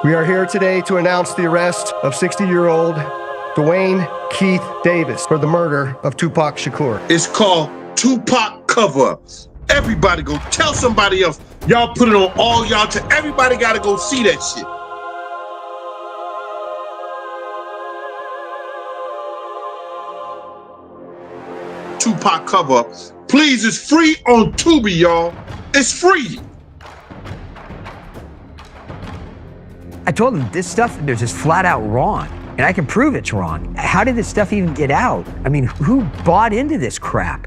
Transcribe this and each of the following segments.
We are here today to announce the arrest of 60-year-old Dwayne Keith Davis for the murder of Tupac Shakur. It's called Tupac Cover-Ups. Everybody go tell somebody else. Y'all put it on all y'all. Everybody got to go see that shit. Tupac Cover-Ups. Please, it's free on Tubi, y'all. It's free. I told him this stuff is just flat out wrong, and I can prove it's wrong. How did this stuff even get out? I mean, who bought into this crap?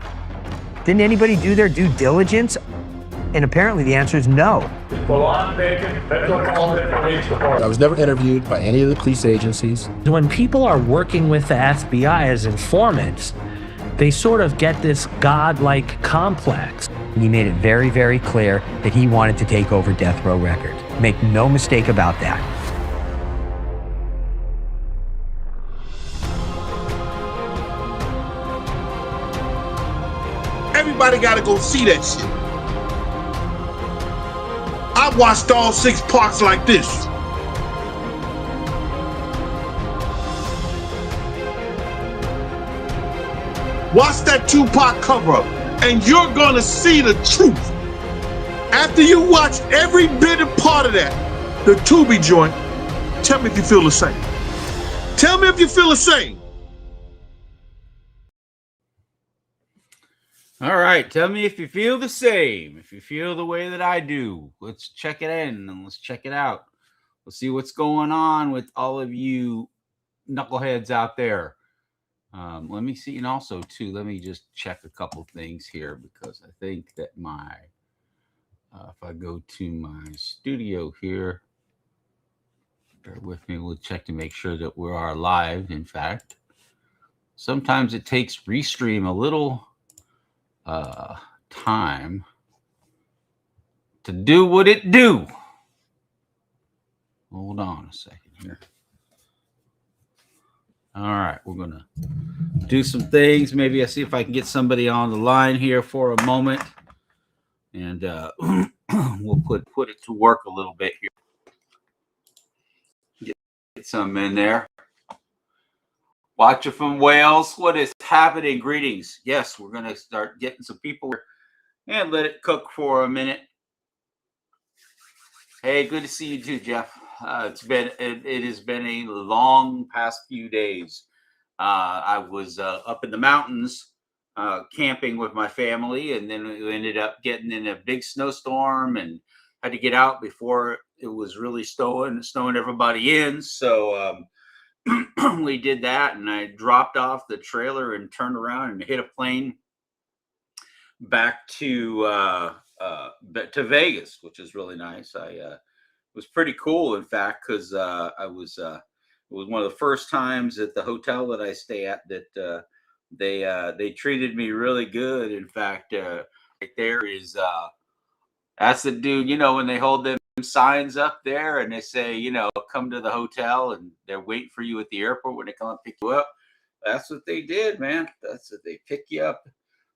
Didn't anybody do their due diligence? And apparently the answer is no. I was never interviewed by any of the police agencies. When people are working with the FBI as informants, they sort of get this godlike complex. He made it very, very clear that he wanted to take over Death Row Records. Make no mistake about that. Everybody got to go see that shit. I watched all 6 parts like this. Watch that Tupac cover-up, and you're gonna see the truth. After you watch every bit and part of that, the Tubi joint, tell me if you feel the same. Tell me if you feel the same. All right, tell me if you feel the same, if you feel the way that I do. Let's check it in and let's check it out. We'll see what's going on with all of you knuckleheads out there. Let me see, and also too, let me just check a couple things here, because I think that my if I go to my studio here, bear with me, we'll check to make sure that we are live. In fact, sometimes it takes Restream a little time to do what it do. Hold on a second here. All right, we're gonna do some things. Maybe I see if I can get somebody on the line here for a moment, and we'll put it to work a little bit here. Get some in there. Watcher from Wales, what is happening? Greetings. Yes, we're gonna start getting some people here and let it cook for a minute. Hey, good to see you too, Jeff. It has been a long past few days. I was up in the mountains camping with my family, and then we ended up getting in a big snowstorm and had to get out before it was really snowing everybody in. So we did that, and I dropped off the trailer and turned around and hit a plane back to Vegas, which is really nice. It was pretty cool, in fact, because it was one of the first times at the hotel that I stay at that they treated me really good. In fact, right there is that's the dude, when they hold them signs up there and they say, come to the hotel, and they're waiting for you at the airport when they come and pick you up. That's what they did, man. That's what they pick you up.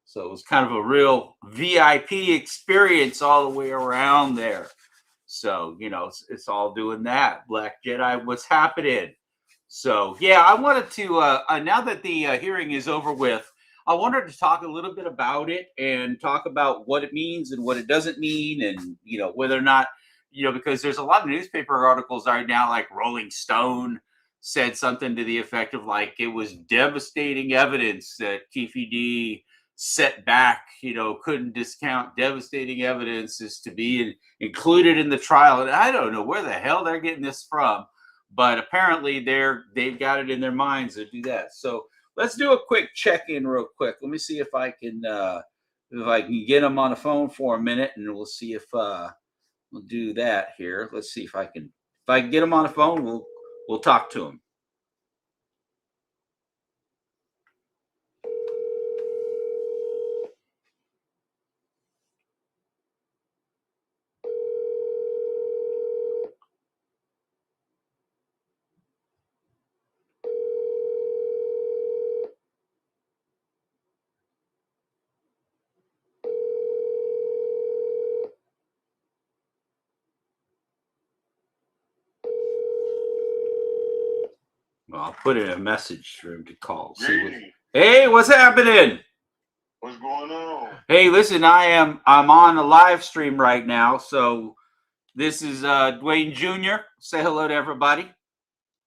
So it was kind of a real VIP experience all the way around there. So, it's all doing that. Black Jedi, what's happening? So, yeah, I wanted to, now that the hearing is over with, I wanted to talk a little bit about it and talk about what it means and what it doesn't mean, and, whether or not, because there's a lot of newspaper articles right now, like Rolling Stone said something to the effect of, like, it was devastating evidence that Keefe D set back, couldn't discount devastating evidence is to be included in the trial. And I don't know where the hell they're getting this from, but apparently they've got it in their minds to do that. So let's do a quick check-in real quick. Let me see if I can get them on the phone for a minute, and we'll see if we'll do that here. Let's see if I can get them on the phone, we'll talk to them. Well, I'll put in a message for him to call. Hey, Hey, what's happening? what's going on? Hey, listen, I'm on a live stream right now, so this is Dwayne Jr. Say hello to everybody.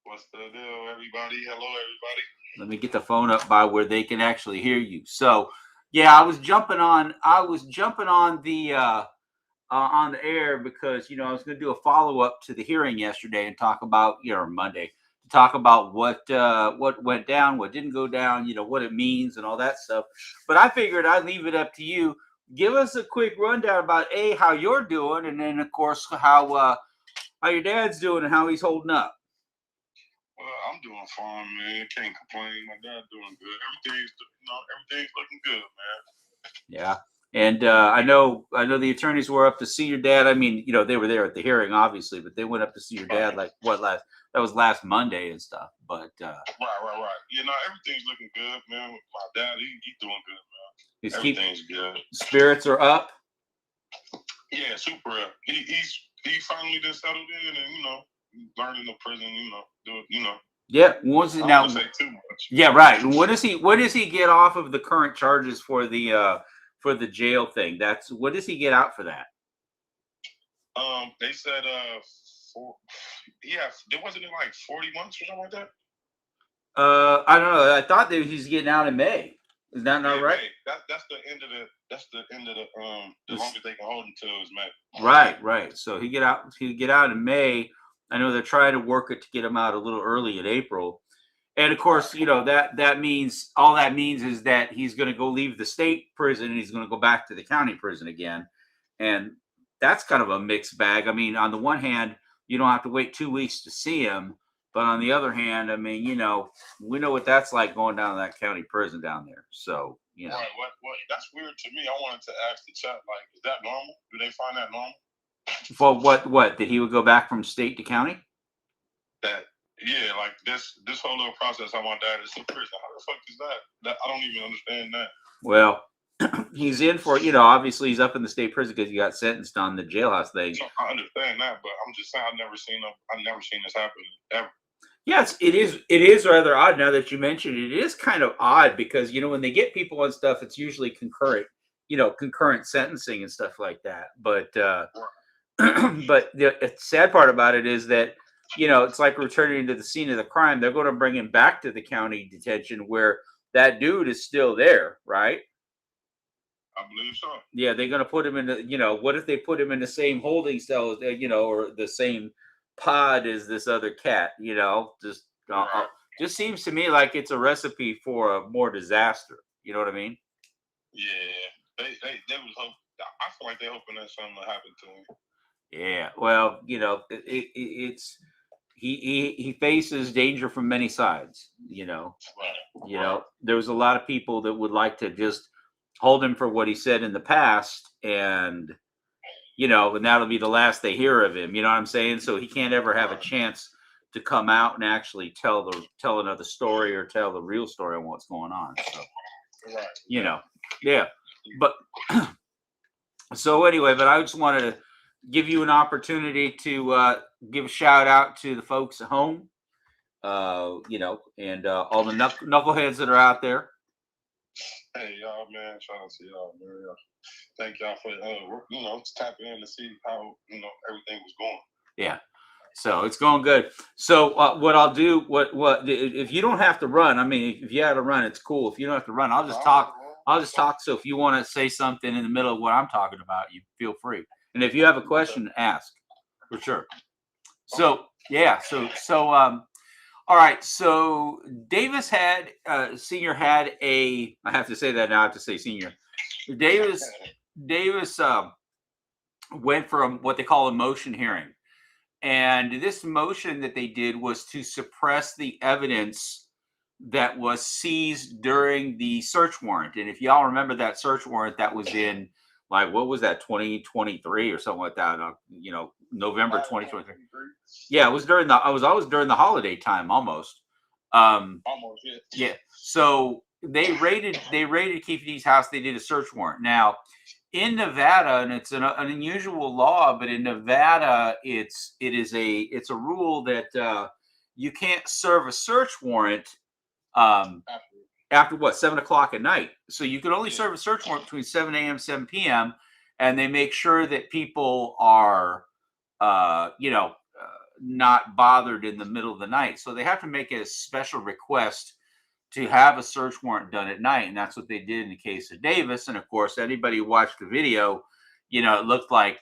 What's the deal, everybody? Hello, everybody. Let me get the phone up by where they can actually hear you. So, yeah, I was jumping on the air because I was going to do a follow up to the hearing yesterday and talk about Monday to talk about what went down, what didn't go down, what it means and all that stuff. But I figured I'd leave it up to you. Give us a quick rundown about how you're doing, and then of course how your dad's doing and how he's holding up. Well, I'm doing fine, man. Can't complain. My dad's doing good. Everything's looking good, man. Yeah. And I know the attorneys were up to see your dad. I mean, they were there at the hearing, obviously, but they went up to see your dad that was last Monday and stuff. But right. Everything's looking good, man. With my dad, he's doing good, man. Everything's good. Spirits are up. Yeah, super up. He finally just settled in and learning the prison. Yeah. What's it now? I don't say too much. Yeah, right. When does he get off of the current charges for the jail thing? What does he get out for that? They said there wasn't it like 40 months or something like that. I don't know. I thought that he's getting out in May. Is that not right? May. That's the end of the longest they can hold him till is May. Right. So he get out in May. I know they're trying to work it to get him out a little early in April. And of course, that means is that he's going to go leave the state prison and he's going to go back to the county prison again. And that's kind of a mixed bag. I mean, on the one hand, you don't have to wait 2 weeks to see him. But on the other hand, I mean, we know what that's like going down to that county prison down there. So, Right. What? That's weird to me. I wanted to ask the chat, like, is that normal? Do they find that normal? For what? That he would go back from state to county? Yeah, like this whole little process. I want dad is in prison. How the fuck is that? I don't even understand that. Well, he's in for, obviously he's up in the state prison because he got sentenced on the jailhouse thing. So I understand that, but I'm just saying I've never seen this happen ever. Yes, it is rather odd now that you mentioned it. It is kind of odd because, when they get people on stuff, it's usually concurrent sentencing and stuff like that. But but the sad part about it is that, it's like returning to the scene of the crime. They're going to bring him back to the county detention where that dude is still there, right? I believe so. Yeah, they're going to put him in the, what if they put him in the same holding cell, or the same pod as this other cat, just seems to me like it's a recipe for a more disaster. You know what I mean? Yeah, they was hope. I feel like they're hoping that something will happen to him. Yeah, well, it's he faces danger from many sides. Right. There was a lot of people that would like to just hold him for what he said in the past, and and that'll be the last they hear of him. You know what I'm saying? So he can't ever have a chance to come out and actually tell another story or tell the real story on what's going on. So, Right. Yeah. But so anyway, but I just wanted to give you an opportunity to give a shout out to the folks at home, and all the knuckleheads that are out there. Hey, y'all, man. Shout out to y'all, man. Thank y'all for tapping in to see how everything was going. Yeah, so it's going good. So what I'll do, what if you don't have to run? I mean, if you have to run, it's cool. If you don't have to run, I'll just talk. So if you want to say something in the middle of what I'm talking about, you feel free. And if you have a question, ask for sure. So yeah, all right. So Davis Senior had I have to say that now. I have to say Senior. Davis went from what they call a motion hearing. And this motion that they did was to suppress the evidence that was seized during the search warrant. And if y'all remember that search warrant, that was in, like, what was that, 2023 or something like that? November 2023. Yeah, it was during the holiday time almost. Almost, yeah. Yeah. So they raided Keefe D's house. They did a search warrant. Now, in Nevada, and it's an unusual law, but in Nevada, it's a rule that you can't serve a search warrant after what, 7 o'clock at night. So you can only serve a search warrant between 7 a.m. 7 p.m. And they make sure that people are, not bothered in the middle of the night. So they have to make a special request to have a search warrant done at night. And that's what they did in the case of Davis. And of course, anybody who watched the video, it looked like,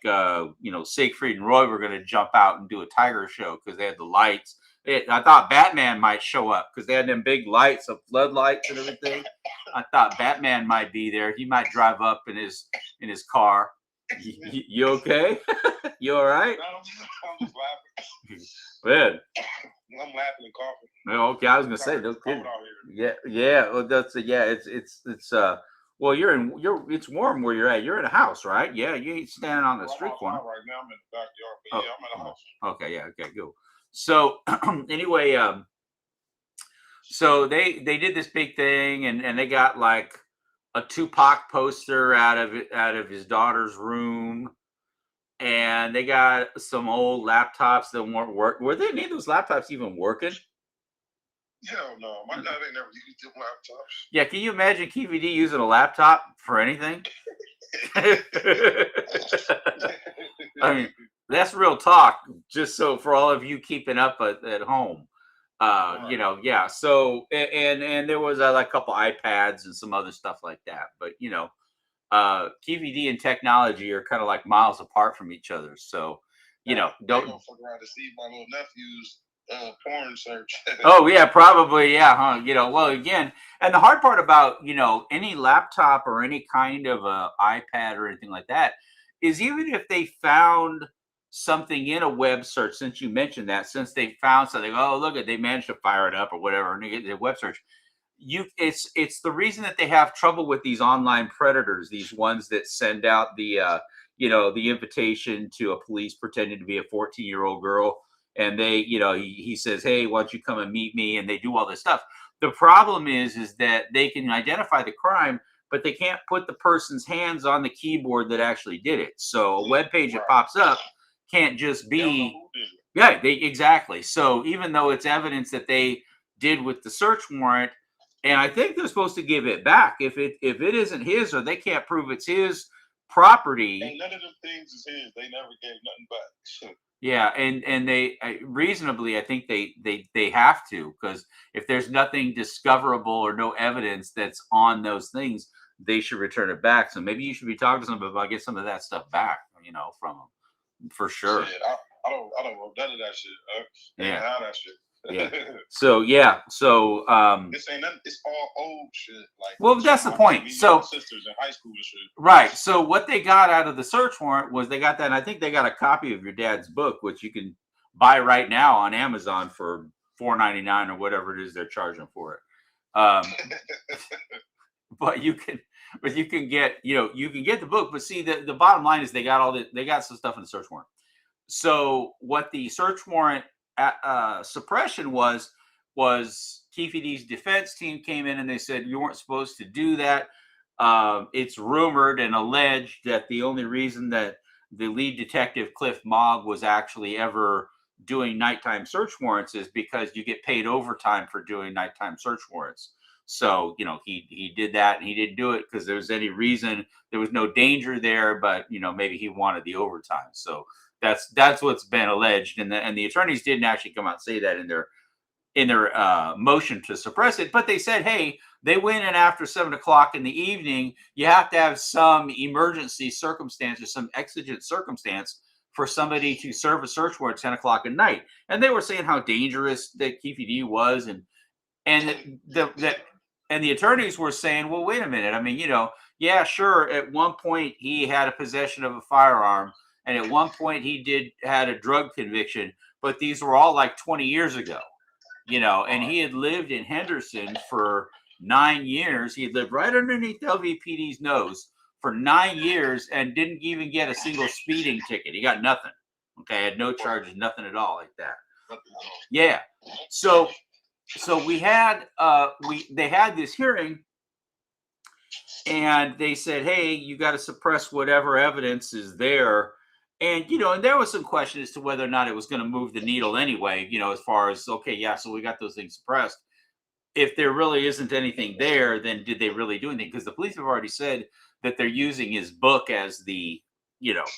Siegfried and Roy were going to jump out and do a tiger show because they had the lights. I thought Batman might show up because they had them big lights, of floodlights and everything. I thought Batman might be there. He might drive up in his car. You okay? You all right? I'm just laughing. Good. I'm laughing and coughing. Okay, I was gonna say those kids. Yeah. Well, it's well, it's warm where you're at. You're in a house, right? Yeah, you ain't standing on the street corner. Right now, I'm in the backyard, but yeah, I'm in a house. Okay, yeah, okay, go. So anyway, so they did this big thing, and they got like a Tupac poster out of his daughter's room, and they got some old laptops that weren't working. Were any of those laptops even working? Hell no, my dad ain't never used them laptops. Yeah, can you imagine KVD using a laptop for anything? I mean, that's real talk. Just so for all of you keeping up at home, yeah. So and there was like a couple iPads and some other stuff like that. But KVD and technology are kind of like miles apart from each other. So don't fuck around to see my little nephew's porn search. Oh yeah, probably, yeah, huh? Well, again, and the hard part about any laptop or any kind of a iPad or anything like that is even if they found something in a web search, since you mentioned that, since they found something, oh look, they managed to fire it up or whatever, and they get the web search. It's the reason that they have trouble with these online predators, these ones that send out the the invitation to a police pretending to be a 14-year-old girl. And they, he says, hey, why don't you come and meet me? And they do all this stuff. The problem is that they can identify the crime, but they can't put the person's hands on the keyboard that actually did it. So a web page that pops up can't just be, exactly. So even though it's evidence that they did with the search warrant, and I think they're supposed to give it back if it isn't his, or they can't prove it's his property. And none of them things is his. They never gave nothing back. Yeah, and they reasonably, I think they have to, because if there's nothing discoverable or no evidence that's on those things, they should return it back. So maybe you should be talking to somebody about get some of that stuff back, from them, for sure. Shit, I don't know none of that shit. Yeah, how that shit. Yeah. So this ain't nothing. It's all old shit. Like, well, that's the point. So sisters in high school and shit. Right. So what they got out of the search warrant was they got that. And I think they got a copy of your dad's book, which you can buy right now on Amazon for $4.99 or whatever it is they're charging for it. But you can get you can get the book. But see, the bottom line is they got some stuff in the search warrant. So what the search warrant suppression was KVD's defense team came in and they said you weren't supposed to do that. It's rumored and alleged that the only reason that the lead detective Cliff Mogg was actually ever doing nighttime search warrants is because you get paid overtime for doing nighttime search warrants. So he did that, and he didn't do it because there was any reason. There was no danger there, but maybe he wanted the overtime. So that's what's been alleged, and the attorneys didn't actually come out and say that in their motion to suppress it, but they said, hey, they went in after 7 o'clock in the evening. You have to have some emergency circumstance or some exigent circumstance for somebody to serve a search warrant at 10 o'clock at night. And they were saying how dangerous that KVD was, and the attorneys were saying, well, wait a minute. I mean, yeah, sure. At one point he had a possession of a firearm. And at one point he had a drug conviction, but these were all like 20 years ago, and he had lived in Henderson for 9 years. He had lived right underneath LVPD's nose for 9 years and didn't even get a single speeding ticket. He got nothing. Okay. Had no charges, nothing at all like that. Yeah. So we had, they had this hearing, and they said, hey, you got to suppress whatever evidence is there. And, and there was some question as to whether or not it was going to move the needle anyway, as far as, okay, yeah, so we got those things suppressed. If there really isn't anything there, then did they really do anything? Because the police have already said that they're using his book as the,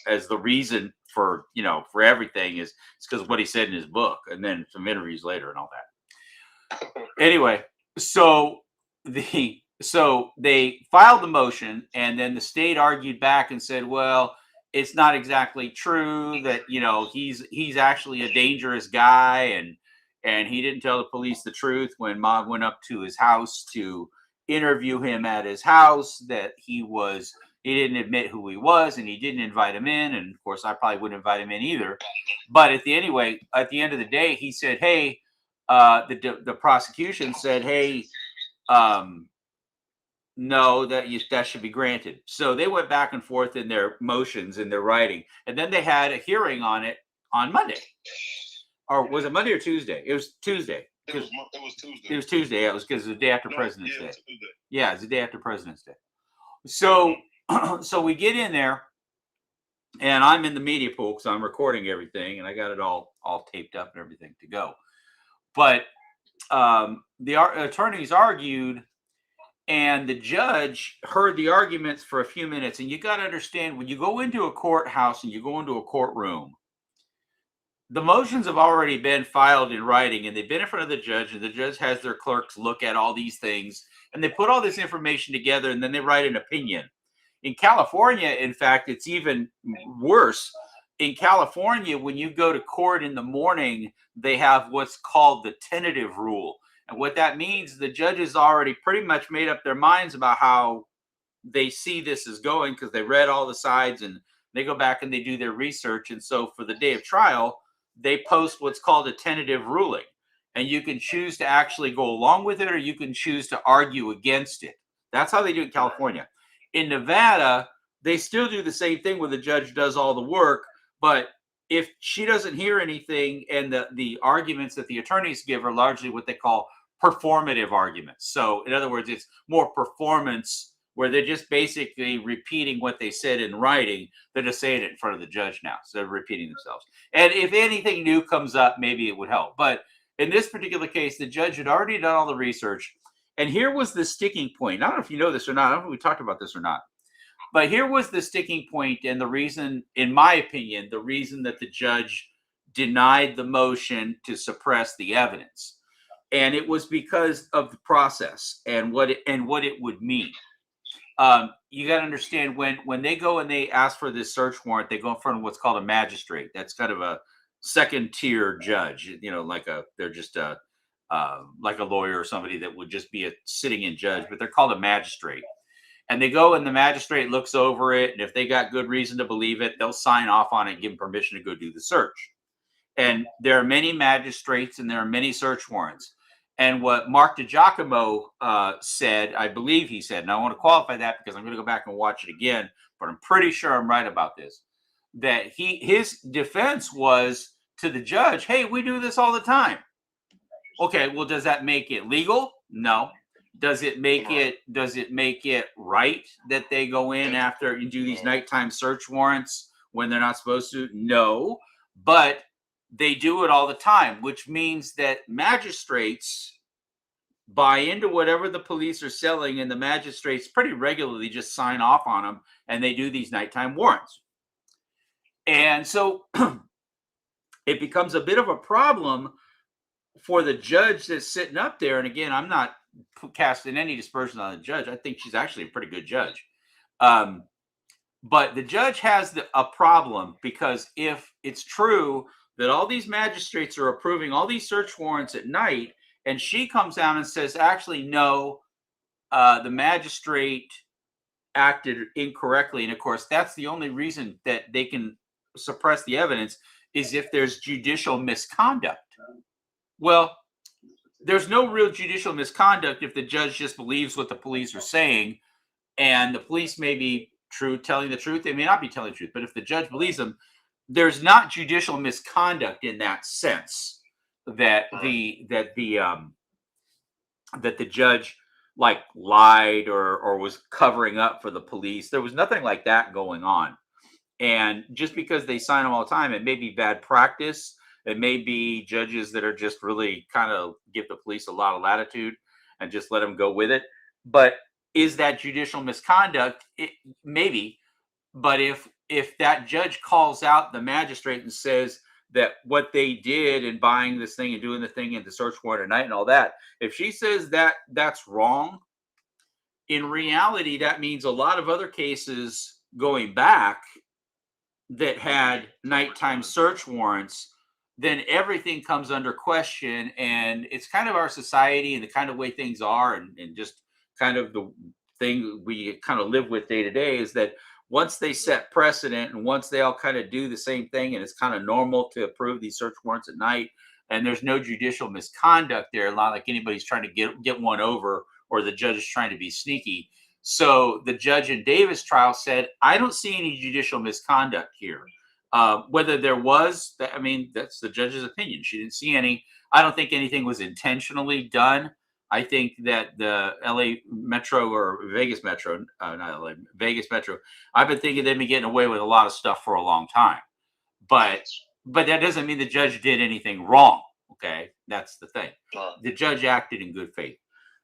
as the reason for, for everything is because of what he said in his book, and then some interviews later and all that. Anyway, so they filed the motion, and then the state argued back and said, well, it's not exactly true that, he's actually a dangerous guy, and he didn't tell the police the truth when Mog went up to his house to interview him at his house, that he didn't admit who he was, and he didn't invite him in. And of course, I probably wouldn't invite him in either. But at the end of the day, he said, hey, the prosecution said, hey, no, that should be granted. So they went back and forth in their motions, in their writing. And then they had a hearing on it on Monday. Or was it Monday or Tuesday? It was Tuesday. It was Tuesday. It was Tuesday. It was because it was the day after President's Day. Yeah, it's the day after President's Day. So, so we get in there, and I'm in the media pool because I'm recording everything, and I got it all taped up and everything to go. But the attorneys argued, and the judge heard the arguments for a few minutes. And you got to understand, when you go into a courthouse and you go into a courtroom, the motions have already been filed in writing, and they've been in front of the judge, and the judge has their clerks look at all these things, and they put all this information together, and then they write an opinion. In California, in fact, it's even worse. In California, when you go to court in the morning, they have what's called the tentative rule. And what that means, the judges already pretty much made up their minds about how they see this is going, because they read all the sides, and they go back and they do their research. And so for the day of trial, they post what's called a tentative ruling. And you can choose to actually go along with it, or you can choose to argue against it. That's how they do it in California. In Nevada, they still do the same thing where the judge does all the work. But if she doesn't hear anything, and the arguments that the attorneys give are largely what they call performative arguments. So in other words, it's more performance, where they're just basically repeating what they said in writing. They're just saying it in front of the judge now. So they're repeating themselves. And if anything new comes up, maybe it would help. But in this particular case, the judge had already done all the research. And here was the sticking point. I don't know if you know this or not. I don't know if we talked about this or not. But here was the sticking point, and the reason, in my opinion, the reason that the judge denied the motion to suppress the evidence. And it was because of the process and what it would mean. You got to understand, when they go and they ask for this search warrant, they go in front of what's called a magistrate. That's kind of a second tier judge, they're just like a lawyer or somebody that would just be a sitting in judge, but they're called a magistrate. And they go, and the magistrate looks over it, and if they got good reason to believe it, they'll sign off on it and give them permission to go do the search. And there are many magistrates, and there are many search warrants. And what Mark DiGiacomo said, I believe he said, and I want to qualify that because I'm going to go back and watch it again, but I'm pretty sure I'm right about this, that his defense was to the judge, hey, we do this all the time. Okay, well, does that make it legal? No. Does it make it right that they go in after you do these nighttime search warrants when they're not supposed to? No. But they do it all the time, which means that magistrates buy into whatever the police are selling, and the magistrates pretty regularly just sign off on them, and they do these nighttime warrants. And so it becomes a bit of a problem for the judge that's sitting up there. And again, I'm not casting any dispersion on the judge. I think she's actually a pretty good judge. But the judge has a problem, because if it's true that all these magistrates are approving all these search warrants at night, and she comes down and says, actually, no, the magistrate acted incorrectly. And of course, that's the only reason that they can suppress the evidence, is if there's judicial misconduct. Well, there's no real judicial misconduct if the judge just believes what the police are saying, and the police may be telling the truth. They may not be telling the truth, but if the judge believes them, there's not judicial misconduct in that sense, that the judge like lied or was covering up for the police. There was nothing like that going on. And just because they sign them all the time, it may be bad practice. It may be judges that are just really kind of give the police a lot of latitude and just let them go with it. But is that judicial misconduct? Maybe. But if that judge calls out the magistrate and says that what they did in buying this thing and doing the thing in the search warrant at night and all that, if she says that that's wrong, in reality, that means a lot of other cases going back that had nighttime search warrants, then everything comes under question. And it's kind of our society and the kind of way things are, and just kind of the thing we kind of live with day to day, is that once they set precedent and once they all kind of do the same thing, and it's kind of normal to approve these search warrants at night, and there's no judicial misconduct there, not like anybody's trying to get one over or the judge is trying to be sneaky. So the judge in Davis trial said, I don't see any judicial misconduct here. Whether there was, I mean, that's the judge's opinion. She didn't see any. I don't think anything was intentionally done. I think that the LA Metro or Vegas Metro, not LA, Vegas Metro, I've been thinking they've been getting away with a lot of stuff for a long time. But that doesn't mean the judge did anything wrong. Okay, that's the thing. The judge acted in good faith.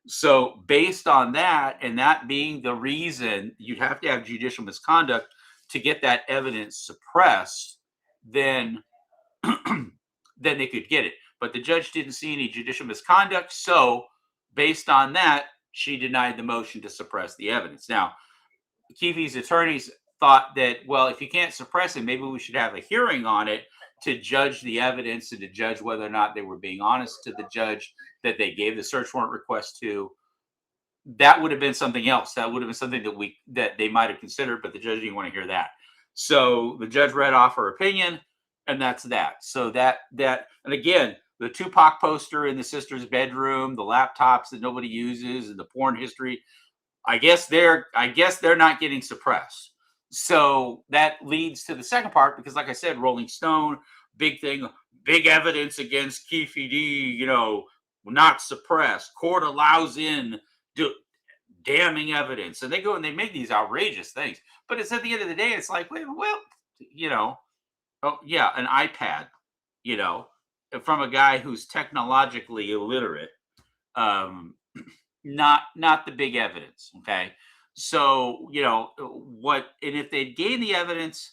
So based on that, and that being the reason you'd have to have judicial misconduct to get that evidence suppressed, then they could get it. But the judge didn't see any judicial misconduct. So based on that, she denied the motion to suppress the evidence. Now, Keefe's attorneys thought that, well, if you can't suppress it, maybe we should have a hearing on it to judge the evidence and to judge whether or not they were being honest to the judge that they gave the search warrant request to. That would have been something else. That would have been something that they might have considered, but the judge didn't want to hear that. So the judge read off her opinion, and that's that. So that and again, the Tupac poster in the sister's bedroom, the laptops that nobody uses, and the porn history, I guess they're not getting suppressed. So that leads to the second part, because like I said, Rolling Stone, big thing, big evidence against Keefe D, not suppressed. Court allows in damning evidence. And they go and they make these outrageous things. But it's at the end of the day, it's like, well, oh yeah, an iPad, from a guy who's technologically illiterate. Not the big evidence. Okay. So, and if they gained the evidence,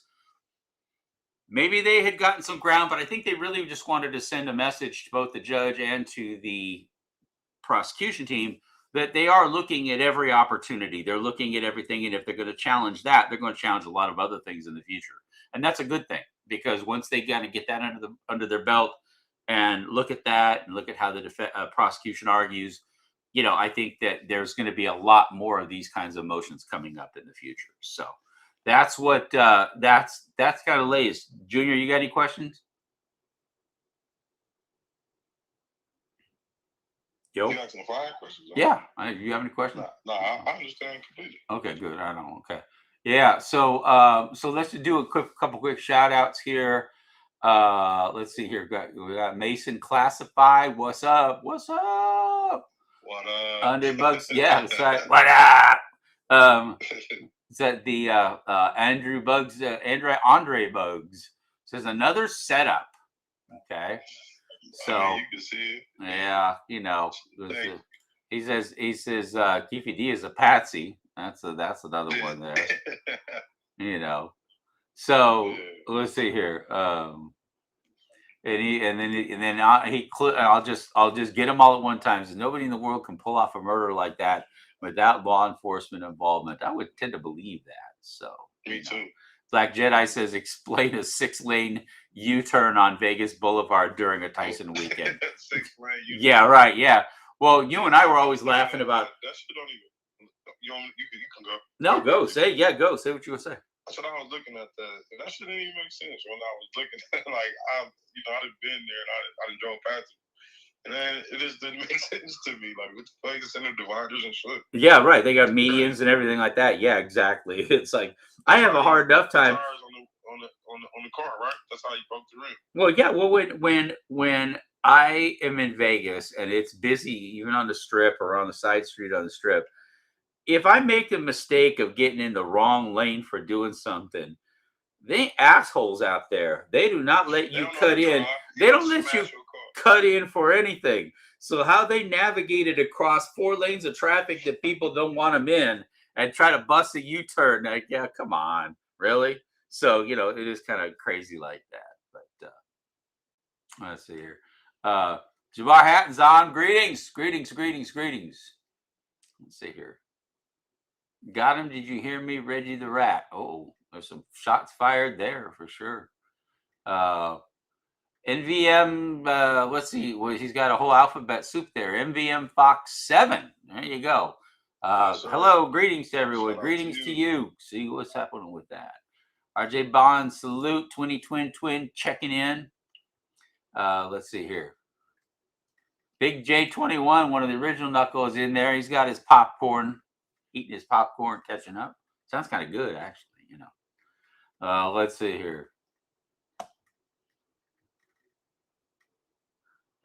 maybe they had gotten some ground, but I think they really just wanted to send a message to both the judge and to the prosecution team that they are looking at every opportunity. They're looking at everything. And if they're going to challenge that, they're going to challenge a lot of other things in the future. And that's a good thing, because once they kind of get that under their belt and look at that and look at how the prosecution argues, I think that there's going to be a lot more of these kinds of motions coming up in the future. So that's what that's kind of latest. Junior, you got any questions? Yo, You asking 5 questions? yeah. You have any questions? No, I understand completely. Okay, good. I know. Okay, yeah. So let's just do a couple quick shout outs here. Let's see here. We got Mason Classify. What's up? What's up? What up? Andre Bugs. Yeah, that's right. What up? Is that the Andre Bugs says another setup. Okay. So you can see it. Yeah, he says Keefe D is a patsy. That's another one there. So let's see here. I'll just get them all at one time. So nobody in the world can pull off a murder like that without law enforcement involvement. I would tend to believe that. So Me too. Black Jedi says, explain a 6-lane U-turn on Vegas Boulevard during a Tyson weekend. 6-lane U-turn. Yeah, right. Yeah. Well, you and I were always laughing about. That shit don't even. You can go. No, go. Say, go. Say what you would say. That's what I was looking at. That shit didn't even make sense when I was looking at it. Like, I'd been there and I drove past it. And then it just didn't make sense to me. Like, with the Vegas Center dividers and shit. Yeah, right. They got medians and everything like that. Yeah, exactly. It's like, I have a hard enough time. On the car, right? That's how you broke the ring. Well, yeah. Well, when I am in Vegas and it's busy, even on the strip or on the side street on the strip, if I make the mistake of getting in the wrong lane for doing something, They ain't assholes out there. They do not let you cut in. They don't let you cut in for anything. So how they navigated across 4 lanes of traffic that people don't want them in and try to bust a U-turn, like, yeah, come on, really? So, you know, it is kind of crazy like that. But let's see here. Jabbar Hatton's on. Greetings. Let's see here. Got him. Did you hear me, Reggie the Rat? Oh, there's some shots fired there for sure. NVM, let's see. Well, he's got a whole alphabet soup there. NVM Fox 7. There you go. Hello, greetings to everyone. Greetings to you. See what's happening with that. RJ Bond, salute. 20 Twin checking in. Let's see here. Big J21, one of the original Knuckles in there. He's got his popcorn, eating his popcorn, catching up. Sounds kind of good, actually, you know. Let's see here.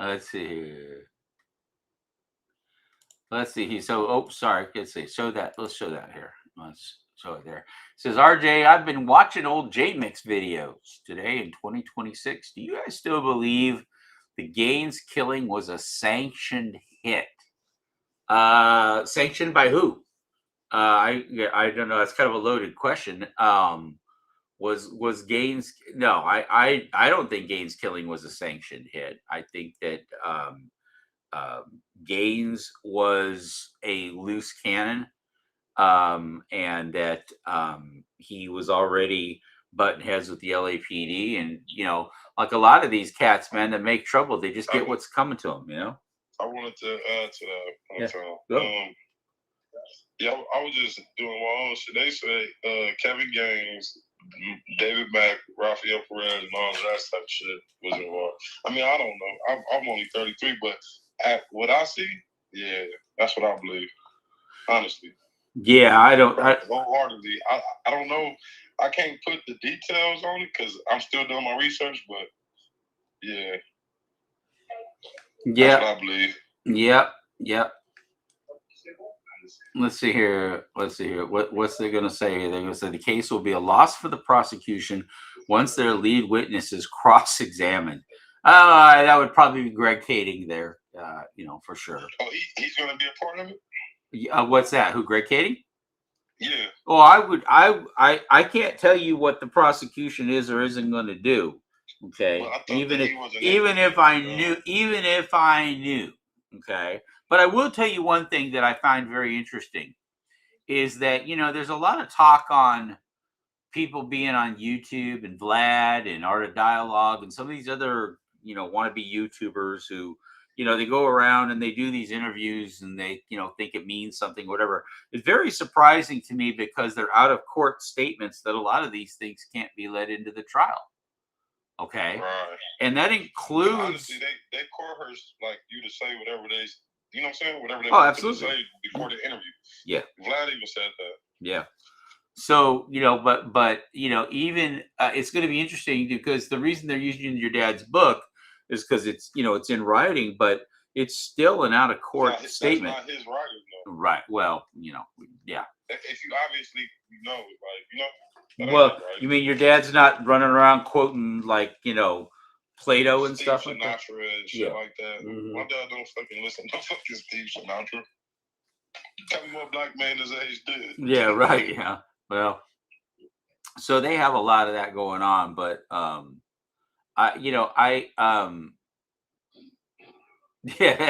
Let's see. So, sorry. Let's see. Show that. Let's show that here. Let's show it there. It says, RJ, I've been watching old J-Mix videos today in 2026. Do you guys still believe the Gaines killing was a sanctioned hit? Sanctioned by who? I don't know. That's kind of a loaded question. Was Gaines? No, I don't think Gaines killing was a sanctioned hit. I think that Gaines was a loose cannon, and that he was already button heads with the LAPD, and you know, like a lot of these cats, man, that make trouble, they just get what's coming to them. You know. I wanted to add to that. Yeah, I was just doing my own shit. They say Kevin Gaines, David Mack, Rafael Perez, and all of that type of shit was involved. I mean, I don't know. I'm only 33, but at what I see, yeah, that's what I believe. Honestly. Yeah, I don't. Wholeheartedly, I don't know. I can't put the details on it because I'm still doing my research, but yeah. That's what I believe. Yep. Let's see here. What's they going to say? They're going to say the case will be a loss for the prosecution once their lead witness is cross-examined. That would probably be Greg Kading there, you know, for sure. Oh, he's going to be a part of it? What's that? Who, Greg Kading? Yeah. Oh, I can't tell you what the prosecution is or isn't going to do. Okay. Well, even if I knew. Okay. But I will tell you one thing that I find very interesting is that, you know, there's a lot of talk on people being on YouTube and Vlad and Art of Dialogue and some of these other, you know, wannabe YouTubers who, you know, they go around and they do these interviews and they, you know, think it means something, whatever. It's very surprising to me because they're out of court statements that a lot of these things can't be let into the trial. Okay. Right. And that includes. Honestly, they coerce like you to say whatever they, you know what I'm saying? Whatever they want to say before the interview. Yeah. Vlad even said that. Yeah. So, you know, but you know, even it's going to be interesting because the reason they're using your dad's book is because it's, you know, it's in writing, but it's still an out of court statement. That's not his writing, though. Right. Well, you know, yeah. If you obviously know, like, you know. Well, you mean your dad's not running around quoting like, you know, Plato and Steve stuff Sinatra like that? And shit like that. Mm-hmm. My dad don't fucking listen to fucking Steve Sinatra. Tell me what black man his age did. Yeah, right. Yeah. Well, so they have a lot of that going on, but yeah,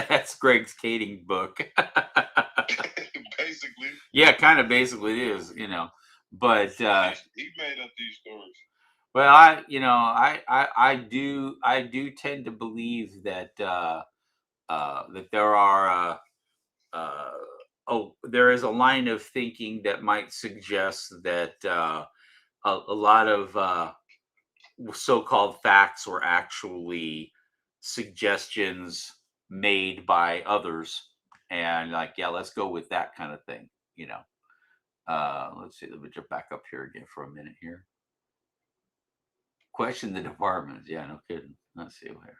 that's Greg's Kading book. Basically. Yeah, kind of basically it is, you know. But he made up these stories. Well, I do tend to believe that that there are there is a line of thinking that might suggest that a lot of so-called facts were actually suggestions made by others, and like, yeah, let's go with that kind of thing, you know. Let's see. Let me jump back up here again for a minute here. Question the department. Yeah, no kidding. Let's see here.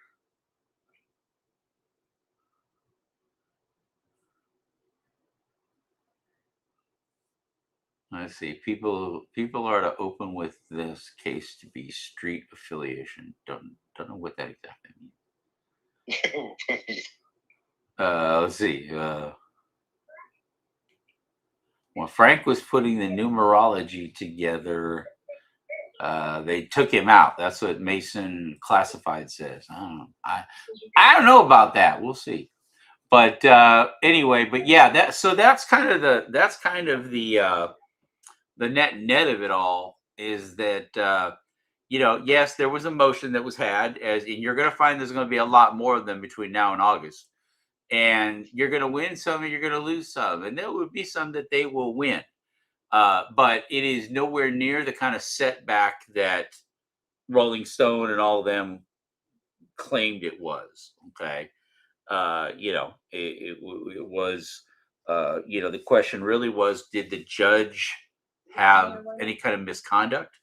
Let's see. People are to open with this case to be street affiliation. Don't know what that exactly means. Let's see. When Frank was putting the numerology together, they took him out. That's what Mason Classified says. I don't know about that. We'll see. But anyway, but yeah, that's kind of the net of it all is that yes, there was a motion that was had, and you're going to find there's going to be a lot more of them between now and August, and you're going to win some and you're going to lose some, and there would be some that they will win, but it is nowhere near the kind of setback that Rolling Stone and all of them claimed it was. Okay, it was. The question really was, did the judge have any kind of misconduct?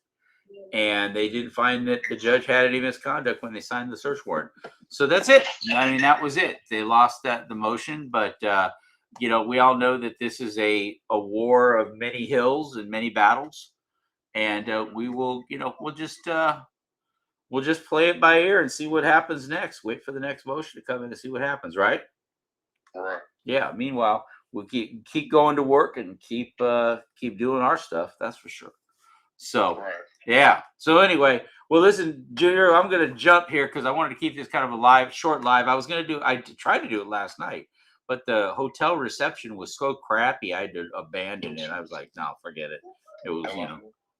And they didn't find that the judge had any misconduct when they signed the search warrant. So that's it. I mean, that was it. They lost the motion, but we all know that this is a war of many hills and many battles, and we'll just play it by ear and see what happens next. Wait for the next motion to come in and see what happens, right? Right. Yeah. Meanwhile, we'll keep going to work and keep doing our stuff. That's for sure. So, Right. Yeah. So anyway, well, listen, Junior, I'm going to jump here because I wanted to keep this kind of a short live. I tried to do it last night, but the hotel reception was so crappy, I had to abandon it. I was like, no, forget it. It was,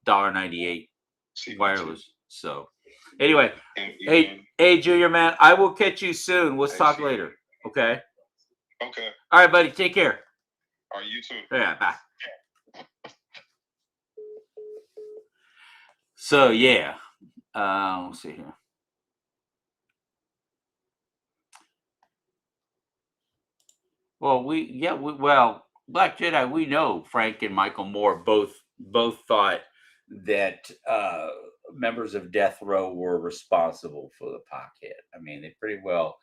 $1.98 wireless. So anyway, hey, Junior, man, I will catch you soon. Let's talk later. Okay. Okay. All right, buddy. Take care. All right, you too. Yeah. Bye. So yeah, let's see here. Well, Black Jedi, we know Frank and Michael Moore both thought that members of Death Row were responsible for the Pac hit. I mean, they pretty well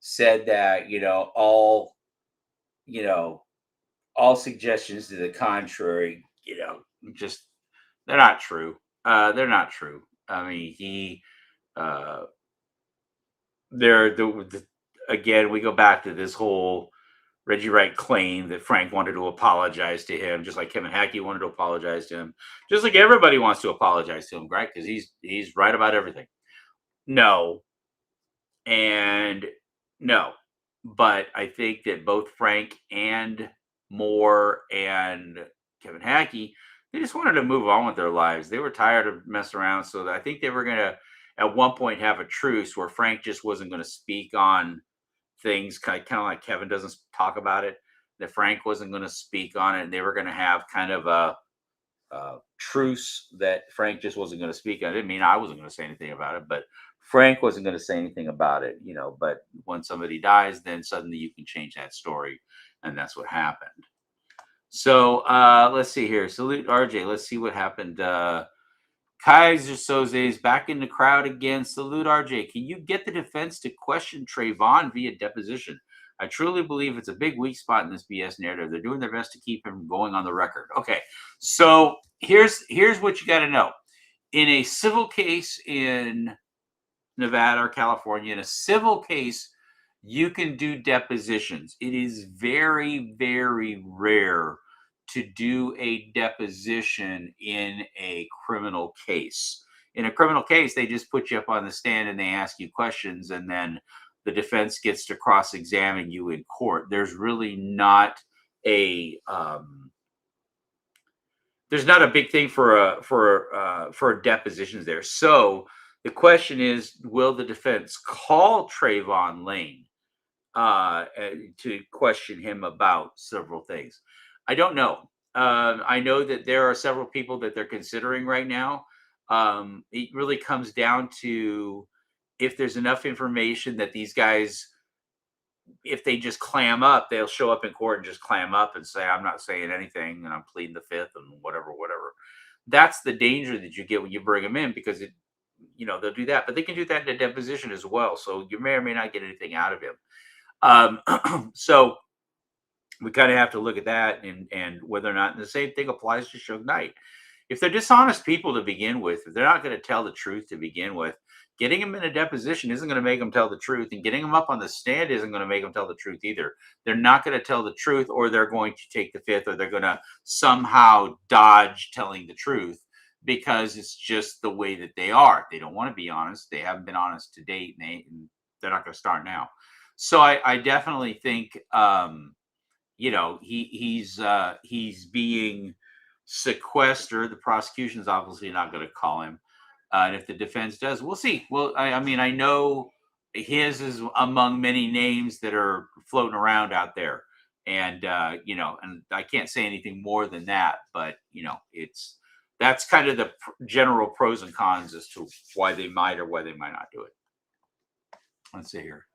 said that. All suggestions to the contrary, just they're not true. They're not true. I mean, again, we go back to this whole Reggie Wright claim that Frank wanted to apologize to him, just like Kevin Hackey wanted to apologize to him, just like everybody wants to apologize to him, right? Because he's right about everything. No, and no, but I think that both Frank and Moore and Kevin Hackey, they just wanted to move on with their lives. They were tired of messing around, so I think they were going to, at one point, have a truce where Frank just wasn't going to speak on things, kind of like Kevin doesn't talk about it, that Frank wasn't going to speak on it, and they were going to have kind of a truce that Frank just wasn't going to speak on. I didn't mean I wasn't going to say anything about it, but Frank wasn't going to say anything about it, but when somebody dies, then suddenly you can change that story, and that's what happened. So let's see here. Salute RJ. Let's see what happened. Kaiser Soze is back in the crowd again. Salute RJ. Can you get the defense to question Trayvon via deposition? I truly believe it's a big weak spot in this BS narrative. They're doing their best to keep him going on the record. Okay, so here's what you got to know. In a civil case in Nevada or California, in a civil case, you can do depositions. It is very, very rare to do a deposition in a criminal case. In a criminal case, they just put you up on the stand and they ask you questions, and then the defense gets to cross-examine you in court. There's really not a there's not a big thing for depositions there. So the question is, will the defense call Trayvon Lane to question him about several things? I don't know. I know that there are several people that they're considering right now. It really comes down to if there's enough information that these guys, if they just clam up, they'll show up in court and just clam up and say, I'm not saying anything and I'm pleading the fifth and whatever. That's the danger that you get when you bring them in, because they'll do that, but they can do that in a deposition as well. So you may or may not get anything out of him. So we kind of have to look at that and whether or not, and the same thing applies to Suge Knight. If they're dishonest people to begin with, if they're not going to tell the truth to begin with, getting them in a deposition isn't going to make them tell the truth, and getting them up on the stand isn't going to make them tell the truth either. They're not going to tell the truth, or they're going to take the fifth, or they're going to somehow dodge telling the truth because it's just the way that they are. They don't want to be honest. They haven't been honest to date, and they're not going to start now. So I definitely think, he's being sequestered. The prosecution's obviously not going to call him. And if the defense does, we'll see. Well, I mean, I know his is among many names that are floating around out there. And, and I can't say anything more than that. But, that's kind of the general pros and cons as to why they might or why they might not do it. Let's see here.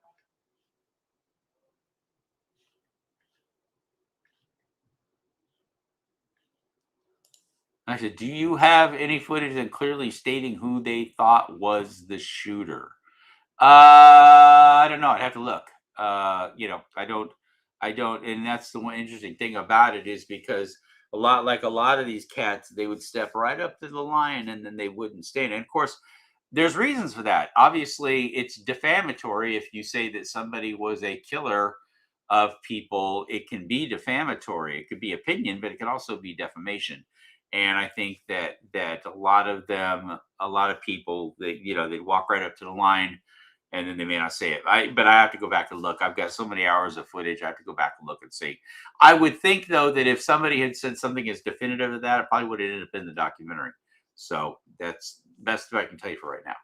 I said, do you have any footage and clearly stating who they thought was the shooter? I don't know. I'd have to look. I don't. And that's the one interesting thing about it is because a lot of these cats, they would step right up to the line and then they wouldn't stand. And of course, there's reasons for that. Obviously, it's defamatory if you say that somebody was a killer of people. It can be defamatory. It could be opinion, but it can also be defamation. And I think that a lot of people, they'd walk right up to the line and then they may not say it. But I have to go back and look. I've got so many hours of footage. I have to go back and look and see. I would think, though, that if somebody had said something as definitive as that, it probably would have ended up in the documentary. So that's the best I can tell you for right now.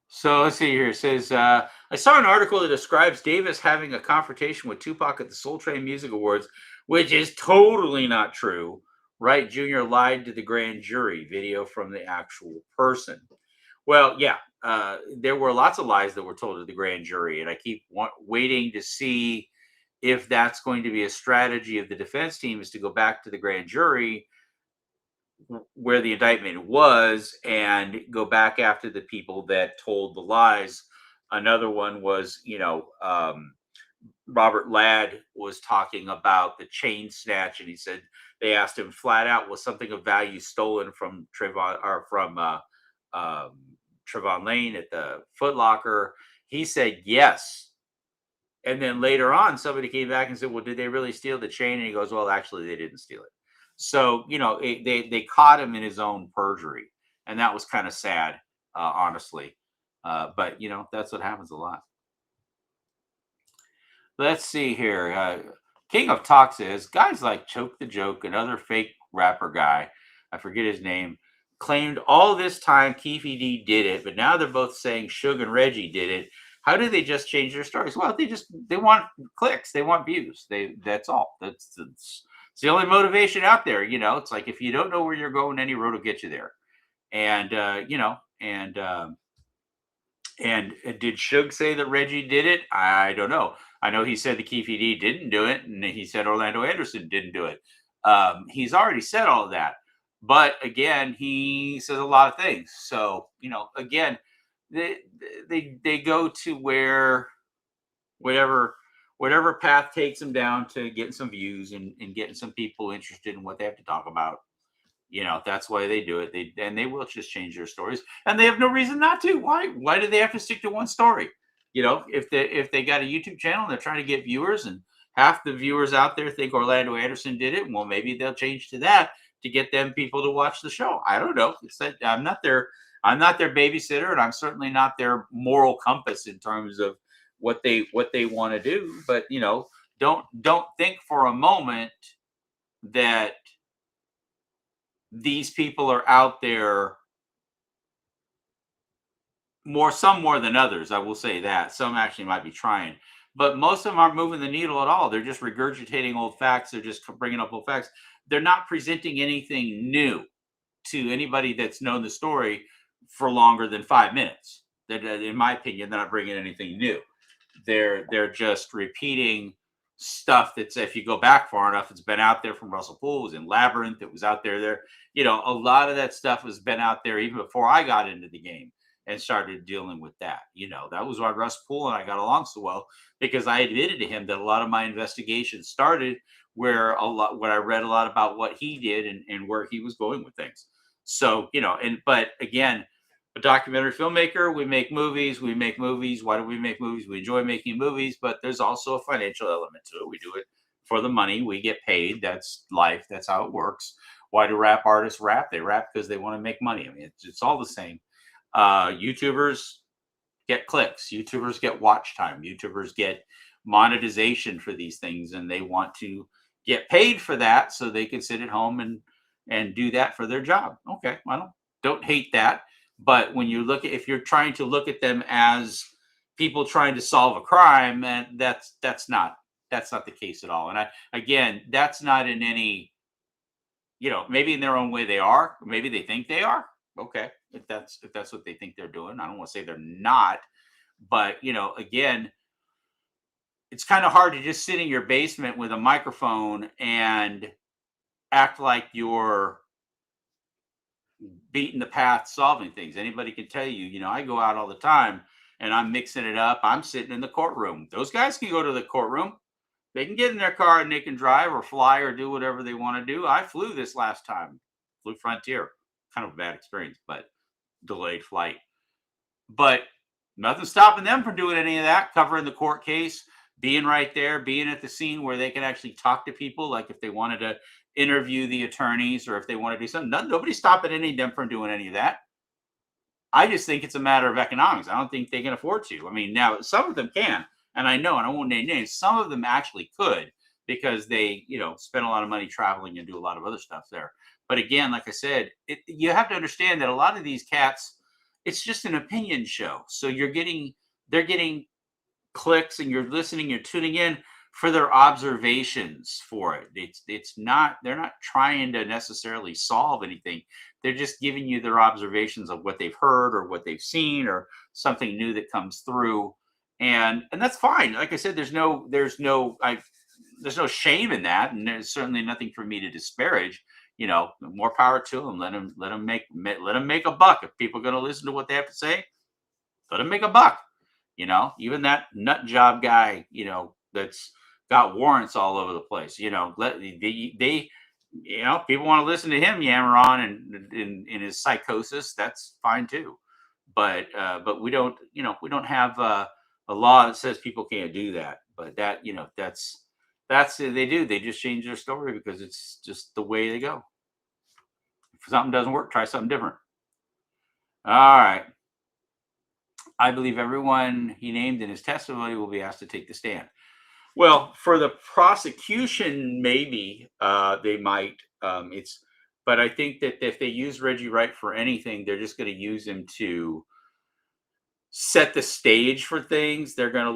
So let's see here. It says, I saw an article that describes Davis having a confrontation with Tupac at the Soul Train Music Awards, which is totally not true. Wright Jr. lied to the grand jury. Video from the actual person. Well, yeah, there were lots of lies that were told to the grand jury, and I keep waiting to see if that's going to be a strategy of the defense team, is to go back to the grand jury where the indictment was and go back after the people that told the lies. Another one was, Robert Ladd was talking about the chain snatch, and he said they asked him flat out, was something of value stolen from Trayvon Lane at the Foot Locker? He said yes. And then later on, somebody came back and said, well, did they really steal the chain? And he goes, well, actually, they didn't steal it. So, they caught him in his own perjury. And that was kind of sad, honestly. But, that's what happens a lot. Let's see here. King of Talk says, guys like Choke the Joke, another fake rapper guy, I forget his name, claimed all this time Keefe D did it, but now they're both saying Suge and Reggie did it. How do they just change their stories? Well, they want clicks. They want views. That's all. It's the only motivation out there. It's like, if you don't know where you're going, any road will get you there. And, and did Suge say that Reggie did it? I don't know. I know he said the Keefe D didn't do it, and he said Orlando Anderson didn't do it. He's already said all of that. But again, he says a lot of things. So, again, they go to where whatever path takes them down to getting some views and getting some people interested in what they have to talk about. That's why they do it. They will just change their stories, and they have no reason not to. Why do they have to stick to one story? If they got a YouTube channel and they're trying to get viewers, and half the viewers out there think Orlando Anderson did it, well, maybe they'll change to that to get them people to watch the show. I don't know. It's that I'm not their babysitter, and I'm certainly not their moral compass in terms of what they want to do. But don't think for a moment that these people are out there some more than others. I will say that some actually might be trying, but most of them aren't moving the needle at all. They're just regurgitating old facts. They're just bringing up old facts. They're not presenting anything new to anybody that's known the story for longer than 5 minutes. In my opinion, they're not bringing anything new. They're just repeating stuff that's, if you go back far enough, it's been out there from Russell Poole. It was in Labyrinth. It was out there. You know, a lot of that stuff has been out there even before I got into the game and started dealing with that. You know, that was why Russ Poole and I got along so well, because I admitted to him that a lot of my investigations started where I read a lot about what he did and where he was going with things. So, you know, but again, a documentary filmmaker, we make movies. Why do we make movies? We enjoy making movies, but there's also a financial element to it. We do it for the money. We get paid. That's life. That's how it works. Why do rap artists rap? They rap because they want to make money. I mean, it's all the same. YouTubers get clicks. YouTubers get watch time. YouTubers get monetization for these things, and they want to get paid for that so they can sit at home and do that for their job. Okay, I don't hate that. But when you look at, if you're trying to look at them as people trying to solve a crime, and that's not the case at all. And again, that's not in any, you know, maybe in their own way they are, maybe they think they are. Okay, if that's what they think they're doing, I don't want to say they're not, but you know, again, it's kind of hard to just sit in your basement with a microphone and act like you're beating the path solving things. Anybody can tell you, you know, I go out all the time and I'm mixing it up. I'm sitting in the courtroom. Those guys can go to the courtroom. They can get in their car and they can drive or fly or do whatever they want to do. I flew this last time, flew Frontier. Kind of a bad experience, but delayed flight. But nothing's stopping them from doing any of that, covering the court case, being right there, being at the scene where they can actually talk to people. Like if they wanted to interview the attorneys or if they want to do something, nobody's stopping any of them from doing any of that. I just think it's a matter of economics. I don't think they can afford to. I mean, now some of them can, and I know, and I won't name names, some of them actually could because they, you know, spend a lot of money traveling and do a lot of other stuff there. But again, like I said, you have to understand that a lot of these cats, it's just an opinion show. So they're getting clicks and you're listening, you're tuning in for their observations for it. It's not, they're not trying to necessarily solve anything. They're just giving you their observations of what they've heard or what they've seen or something new that comes through. And that's fine. Like I said, there's no shame in that. And there's certainly nothing for me to disparage. You know, more power to them. Let them make a buck. If people are going to listen to what they have to say, let them make a buck. You know, even that nut job guy, you know, that's got warrants all over the place. You know, they you know, people want to listen to him yammer on and in his psychosis. That's fine too. But we don't, you know, we don't have a law that says people can't do that. But that, you know, that's they do. They just change their story because it's just the way they go. If something doesn't work, try something different. All right. I believe everyone he named in his testimony will be asked to take the stand. Well, for the prosecution, maybe they might. But I think that if they use Reggie Wright for anything, they're just going to use him to set the stage for things. They're going to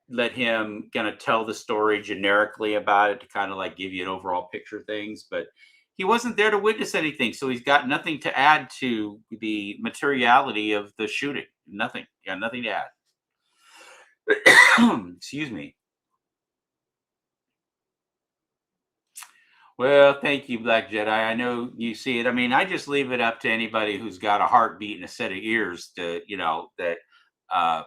let him kind of tell the story generically about it to kind of like give you an overall picture of things. But he wasn't there to witness anything, so he's got nothing to add to the materiality of the shooting. Nothing. Yeah, nothing to add. Excuse me. Well, thank you, Black Jedi. I know you see it. I mean, I just leave it up to anybody who's got a heartbeat and a set of ears to, you know, that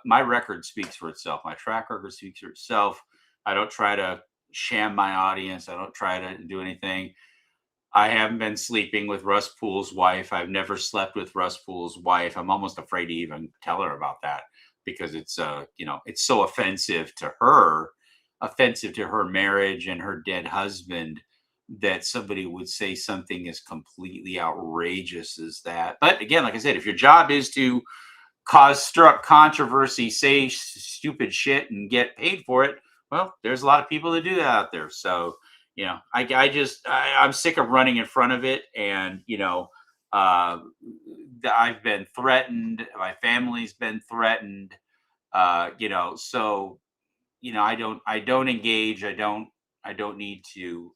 my record speaks for itself. My track record speaks for itself. I don't try to sham my audience. I don't try to do anything. I haven't been sleeping with Russ Poole's wife. I've never slept with Russ Poole's wife. I'm almost afraid to even tell her about that because it's, you know, it's so offensive to her marriage and her dead husband that somebody would say something as completely outrageous as that. But again, like I said, if your job is to stir up controversy, say stupid shit and get paid for it, well, there's a lot of people that do that out there. So, you know, I'm sick of running in front of it. And, you know, I've been threatened. My family's been threatened. You know, so, you know, I don't engage. I don't need to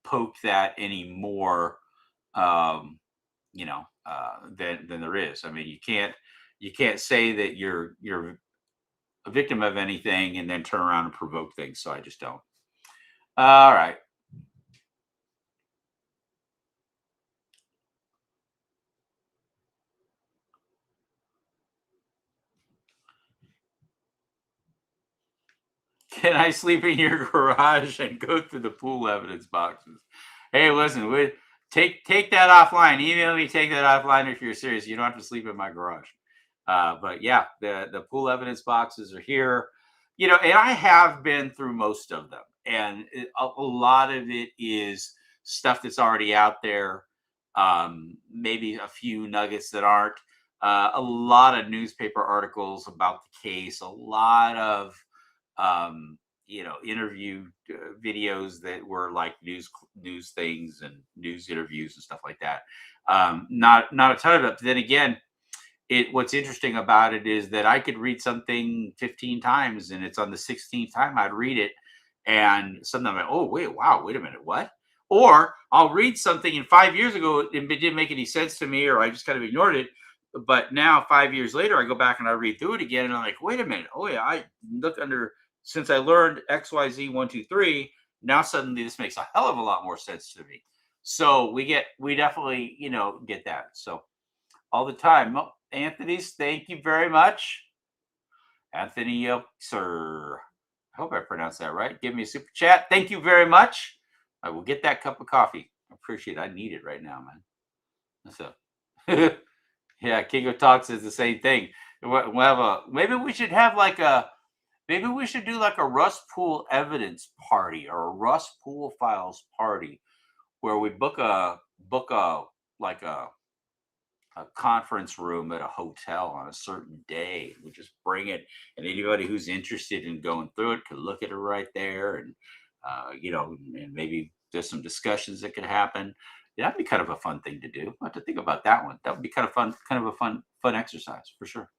poke that anymore. You know, than there is. I mean, you can't say that you're a victim of anything and then turn around and provoke things. So I just don't. All right. Can I sleep in your garage and go through the pool evidence boxes? Hey, listen, take that offline. Email me, take that offline if you're serious. You don't have to sleep in my garage. But yeah, the pool evidence boxes are here. And I have been through most of them, and a lot of it is stuff that's already out there. Maybe a few nuggets that aren't. A lot of newspaper articles about the case. A lot of interview videos that were like news things and news interviews and stuff like that. Not a ton of it. But then again, what's interesting about it is that I could read something 15 times, and it's on the 16th time I'd read it, and something I'm like, oh wait a minute, what? Or I'll read something, and 5 years ago it didn't make any sense to me, or I just kind of ignored it. But now 5 years later, I go back and I read through it again, and I'm like, wait a minute, oh yeah, I look under. Since I learned XYZ 1, 2, 3, now suddenly this makes a hell of a lot more sense to me. So we definitely, get that. So all the time. Oh, Anthony's, thank you very much. Anthony, sir. I hope I pronounced that right. Give me a super chat. Thank you very much. I will get that cup of coffee. I appreciate it. I need it right now, man. So, yeah, King of Talk says the same thing. We'll have maybe we should have maybe we should do like a Russ Poole evidence party or a Russ Poole files party where we book a conference room at a hotel on a certain day. We just bring it, and anybody who's interested in going through it could look at it right there, and and maybe there's some discussions that could happen. Yeah, that'd be kind of a fun thing to do. I have to think about that one. That would be kind of fun, kind of a fun exercise for sure.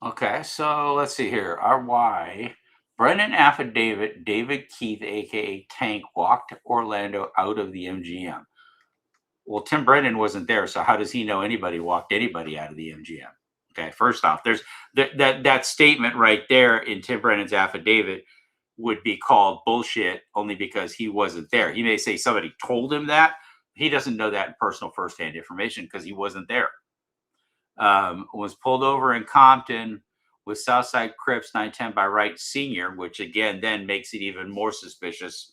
Okay, so let's see here. RY. Brendan Affidavit, David Keith, aka Tank, walked Orlando out of the MGM. Well, Tim Brennan wasn't there, so how does he know anybody walked anybody out of the MGM? Okay, first off, there's that statement right there in Tim Brennan's affidavit would be called bullshit only because he wasn't there. He may say somebody told him that. He doesn't know that in personal firsthand information because he wasn't there. Was pulled over in Compton with Southside Crips 910 by Wright Sr., which again then makes it even more suspicious.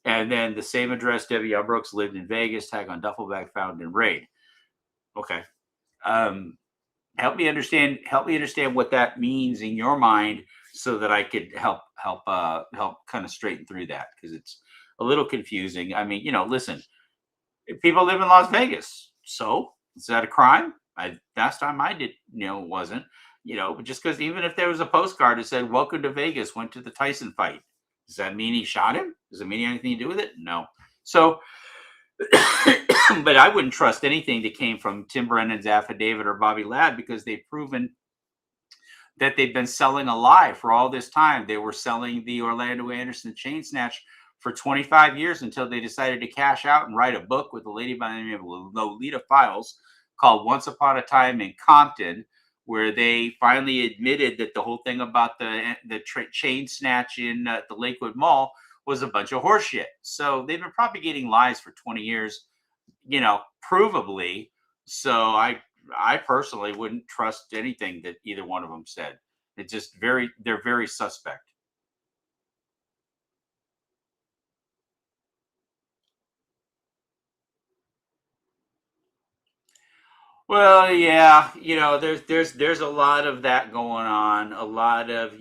And then the same address Debbie Brooks lived in Vegas, tag on duffel bag found in raid. Okay. Help me understand what that means in your mind so that I could help kind of straighten through that, because it's a little confusing. I mean, listen, if people live in Las Vegas, so is that a crime? Last time I did, it wasn't, just because even if there was a postcard that said, welcome to Vegas, went to the Tyson fight, does that mean he shot him? Does it mean anything to do with it? No. So, but I wouldn't trust anything that came from Tim Brennan's affidavit or Bobby Ladd, because they've proven that they've been selling a lie for all this time. They were selling the Orlando Anderson chain snatch for 25 years until they decided to cash out and write a book with a lady by the name of Lolita Files called Once Upon a Time in Compton, where they finally admitted that the whole thing about the chain snatch in the Lakewood Mall was a bunch of horseshit. So they've been propagating lies for 20 years, provably. So I personally wouldn't trust anything that either one of them said. It's just they're very suspect. Well, yeah, there's a lot of that going on, a lot of,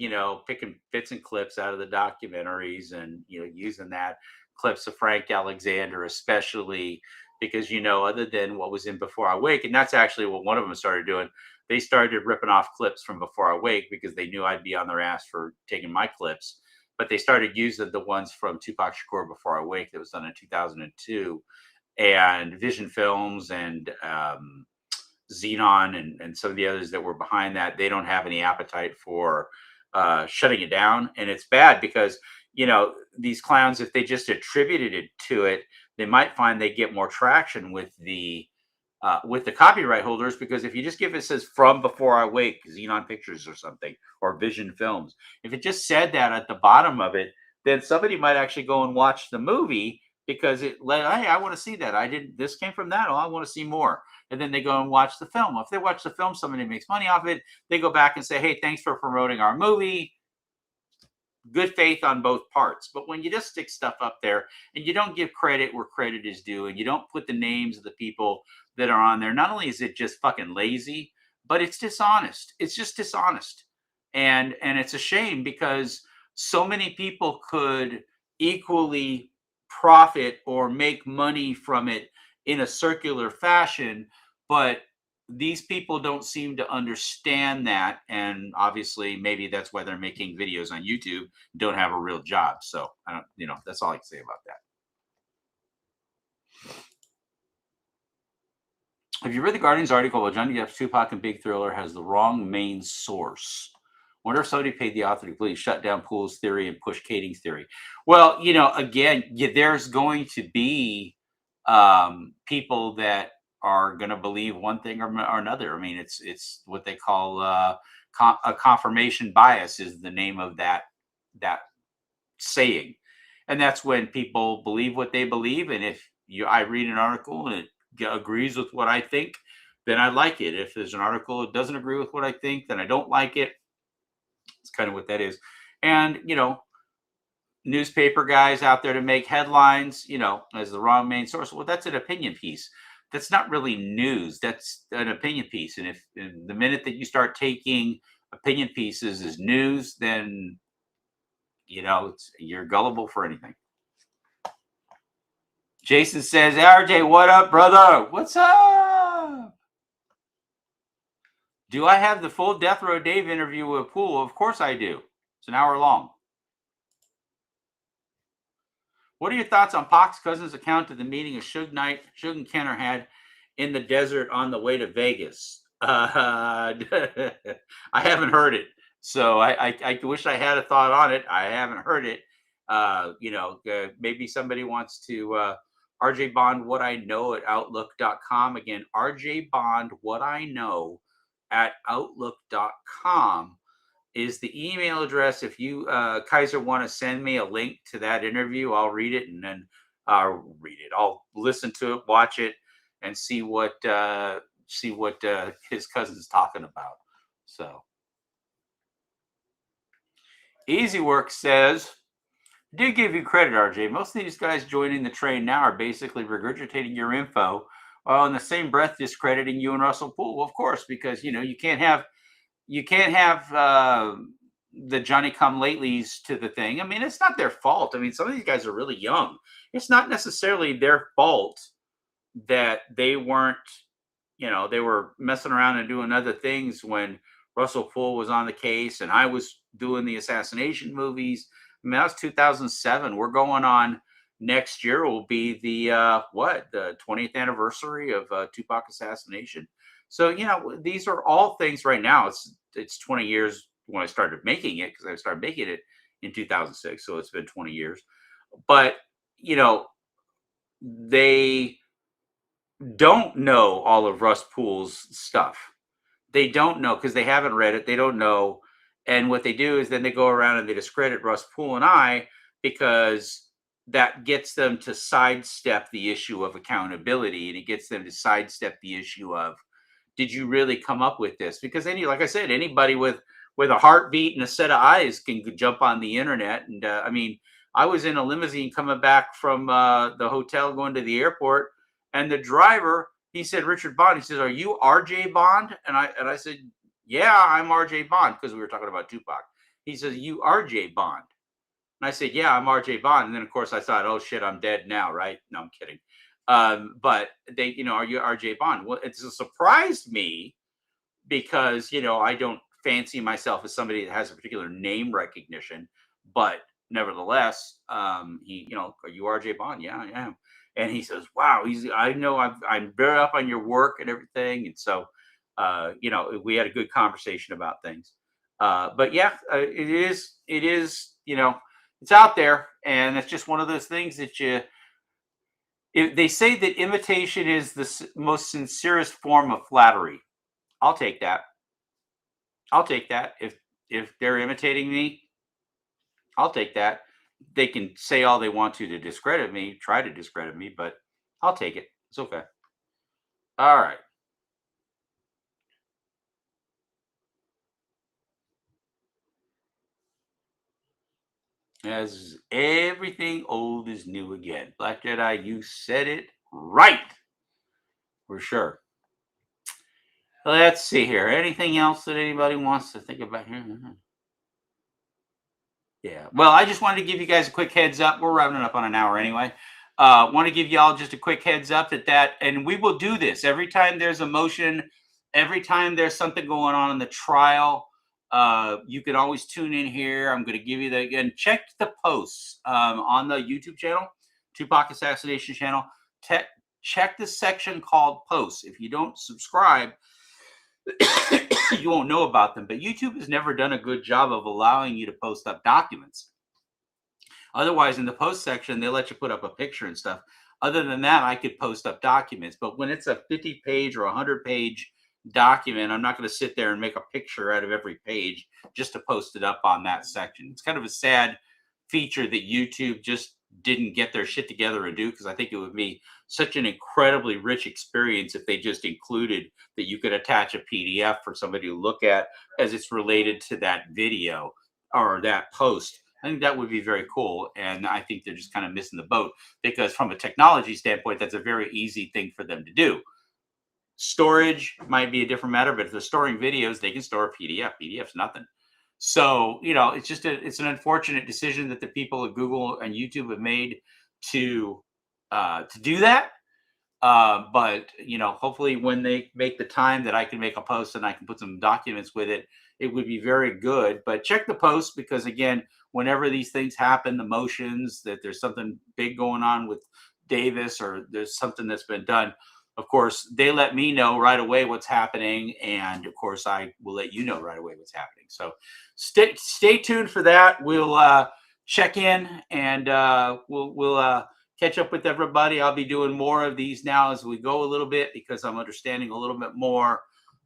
picking bits and clips out of the documentaries and, using that clips of Frank Alexander, especially because, other than what was in Before I Wake, and that's actually what one of them started doing. They started ripping off clips from Before I Wake because they knew I'd be on their ass for taking my clips, but they started using the ones from Tupac Shakur Before I Wake that was done in 2002, and Vision Films and, Xenon and some of the others that were behind that. They don't have any appetite for shutting it down. And it's bad because, these clowns, if they just attributed it to it, they might find they get more traction with the copyright holders, because if you just give it says "From Before I Wake," Xenon Pictures or something, or Vision Films, if it just said that at the bottom of it, then somebody might actually go and watch the movie because hey, I want to see that. This came from that. Oh, I want to see more. And then they go and watch the film. If they watch the film, somebody makes money off it. They go back and say, hey, thanks for promoting our movie. Good faith on both parts. But when you just stick stuff up there and you don't give credit where credit is due, and you don't put the names of the people that are on there, not only is it just fucking lazy, but it's dishonest. It's just dishonest. And it's a shame, because so many people could equally profit or make money from it in a circular fashion, but these people don't seem to understand that. And obviously maybe that's why they're making videos on YouTube, don't have a real job. So I don't, that's all I can say about that. Have you read the Guardian's article about Johnny Depp's Tupac and Big Thriller has the wrong main source? Wonder if somebody paid the author to please shut down Poole's theory and push Kading's theory. Well, again, there's going to be people that are going to believe one thing or another. I mean, it's what they call a confirmation bias is the name of that saying, and that's when people believe what they believe. And if I read an article and it agrees with what I think, then I like it. If there's an article that doesn't agree with what I think, then I don't like it. It's kind of what that is. And newspaper guys out there to make headlines, as the wrong main source. Well, that's an opinion piece. That's not really news. That's an opinion piece. And if the minute that you start taking opinion pieces as news, then you're gullible for anything. Jason says, RJ, what up, brother? What's up? Do I have the full Death Row Dave interview with Poole? Of course I do. It's an hour long. What are your thoughts on Pac's cousin's account of the meeting of Suge Knight, Suge and Kenner had in the desert on the way to Vegas? I haven't heard it. So I wish I had a thought on it. I haven't heard it. Maybe somebody wants to RJ Bond What I Know at Outlook.com. Again, RJ Bond What I Know at Outlook.com is the email address. If you Kaiser want to send me a link to that interview, I'll read it, and then I'll listen to it, watch it, and see what his cousin's talking about. So Easy Work says, do give you credit, RJ. Most of these guys joining the train now are basically regurgitating your info while in the same breath discrediting you and Russell Poole. Well, of course, because you can't have the Johnny come latelys to the thing. I mean, it's not their fault. I mean, some of these guys are really young. It's not necessarily their fault that they weren't, they were messing around and doing other things when Russell Poole was on the case and I was doing the assassination movies. I mean, that was 2007. We're going on next year will be the 20th anniversary of Tupac assassination. So, these are all things right now. It's 20 years when I started making it, because I started making it in 2006. So it's been 20 years. But, they don't know all of Russ Poole's stuff. They don't know because they haven't read it. They don't know. And what they do is then they go around and they discredit Russ Poole and I, because that gets them to sidestep the issue of accountability, and it gets them to sidestep the issue of, did you really come up with this? Because like I said, anybody with a heartbeat and a set of eyes can jump on the internet. And I mean, I was in a limousine coming back from the hotel going to the airport, and the driver, he said, Richard Bond. He says, are you RJ Bond? And I said, yeah, I'm RJ Bond, because we were talking about Tupac. He says, you RJ Bond? And I said, yeah, I'm RJ Bond. And then, of course, I thought, oh, shit, I'm dead now, right? No, I'm kidding. But they, are you RJ Bond? Well, it surprised me because, I don't fancy myself as somebody that has a particular name recognition, but nevertheless, are you RJ Bond? Yeah, I am. And he says, wow, I know I'm very up on your work and everything. And so, we had a good conversation about things. But yeah, it is, it's out there, and it's just one of those things that they say that imitation is the most sincerest form of flattery. I'll take that. I'll take that. If they're imitating me, I'll take that. They can say all they want to discredit me, try to discredit me, but I'll take it. It's okay. All right. As everything old is new again. Black Jedi, you said it right. For sure. Let's see here. Anything else that anybody wants to think about here? Yeah. Well, I just wanted to give you guys a quick heads up. We're rounding up on an hour anyway. Want to give y'all just a quick heads up and we will do this every time there's a motion, every time there's something going on in the trial. You can always tune in here. I'm going to give you that again. Check the posts on the YouTube channel, Tupac Assassination Channel. Check the section called posts. If you don't subscribe, you won't know about them. But YouTube has never done a good job of allowing you to post up documents. Otherwise, in the post section, they let you put up a picture and stuff. Other than that, I could post up documents. But when it's a 50-page or 100-page document, I'm not going to sit there and make a picture out of every page just to post it up on that section. It's kind of a sad feature that YouTube just didn't get their shit together and do, because I think it would be such an incredibly rich experience if they just included that you could attach a PDF for somebody to look at as it's related to that video or that post. I think that would be very cool. And I think they're just kind of missing the boat, because from a technology standpoint, that's a very easy thing for them to do. Storage might be a different matter, but if they're storing videos, they can store a PDF. PDF's nothing. So, it's an unfortunate decision that the people at Google and YouTube have made to do that. But hopefully when they make the time that I can make a post and I can put some documents with it, it would be very good. But check the post, because again, whenever these things happen, the motions, that there's something big going on with Davis, or there's something that's been done, of course, they let me know right away what's happening. And of course, I will let you know right away what's happening. So stay tuned for that. We'll check in, and we'll catch up with everybody. I'll be doing more of these now as we go a little bit, because I'm understanding a little bit more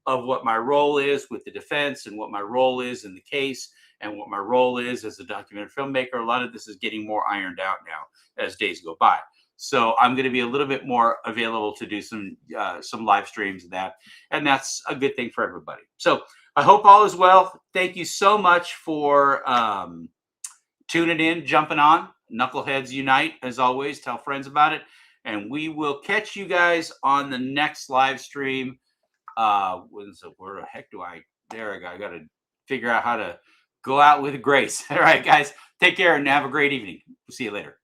of what my role is with the defense, and what my role is in the case, and what my role is as a documentary filmmaker. A lot of this is getting more ironed out now as days go by. So I'm going to be a little bit more available to do some live streams of that. And that's a good thing for everybody. So I hope all is well. Thank you so much for tuning in, jumping on. Knuckleheads unite, as always. Tell friends about it. And we will catch you guys on the next live stream. Where the heck do I got to figure out how to go out with grace. All right, guys. Take care and have a great evening. We'll see you later.